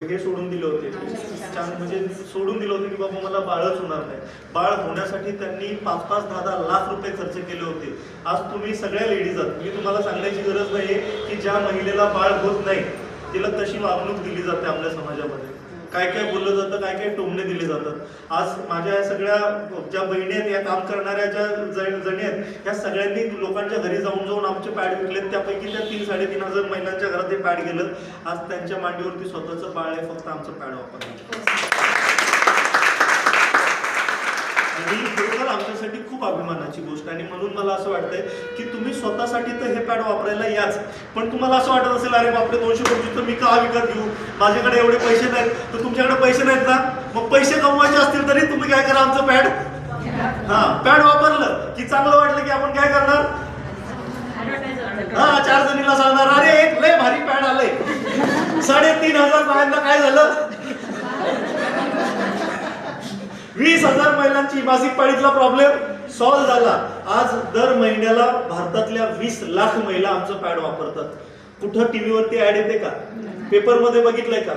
हे सोडून दिले होते, म्हणजे सोडून दिलं होतं की बाबा मला बाळच होणार नाही. बाळ होण्यासाठी त्यांनी 5-5, 10-10 लाख रुपये खर्च केले होते. आज तुम्ही सगळ्या लेडीज आहात, मी तुम्हाला सांगण्याची गरज नाही की ज्या महिलेला बाळ होत नाही तिला कशी वागणूक दिली जाते आपल्या समाजामध्ये, काय काय बोललं जातं, काय काय टोमणे दिले जातात. आज माझ्या या सगळ्या ज्या बहिणी आहेत, या काम करणाऱ्या ज्या जणी आहेत, या सगळ्यांनी लोकांच्या घरी जाऊन जाऊन आमचे पॅड विकलेत. त्यापैकी त्या 3-3.5 हजार महिलांच्या घरात ते पॅड गेलं. आज त्यांच्या मांडीवरती स्वतःचं बाळ आहे, फक्त आमचं पॅड वापरलं. आणि खरोखर आमच्यासाठी खूप अभिमानाची गोष्ट. आणि म्हणून मला असं वाटतंय की तुम्ही स्वतःसाठी तर हे पॅड वापरायला याच, पण तुम्हाला असं वाटत असेल अरे बापरे 225 तर मी का विकत घेऊ, माझ्याकडे एवढे पैसे नाहीत. तर तुमच्याकडे पैसे नाहीत ना, मग पैसे कमवायचे असतील तरी तुम्ही काय करा, आमचं पॅड पॅड वापरलं की चांगलं वाटलं की आपण काय करणार, 4 जणीला सांगणार अरे एक लय भारी पॅड आलंय. 3,500 बायांना काय झालं, 20,000 महिलांची मासिक पाळीतला प्रॉब्लेम सॉल्व्ह झाला. आज दर महिन्याला भारतातल्या 20 लाख महिला आमचं पॅड वापरतात. कुठं टीव्हीवरती ऍड येते का, पेपरमध्ये बघितलंय का,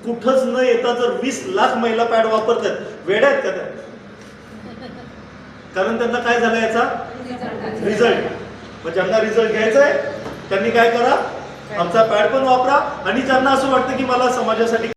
कुठंच न येता जर 20 लाख महिला पॅड वापरतात, वेड्या आहेत का त्या? कारण त्यांना काय झालं याचा रिझल्ट. मग ज्यांना रिझल्ट घ्यायचा आहे त्यांनी काय करा, आमचा पॅड पण वापरा. आणि ज्यांना असं वाटतं की मला समाजासाठी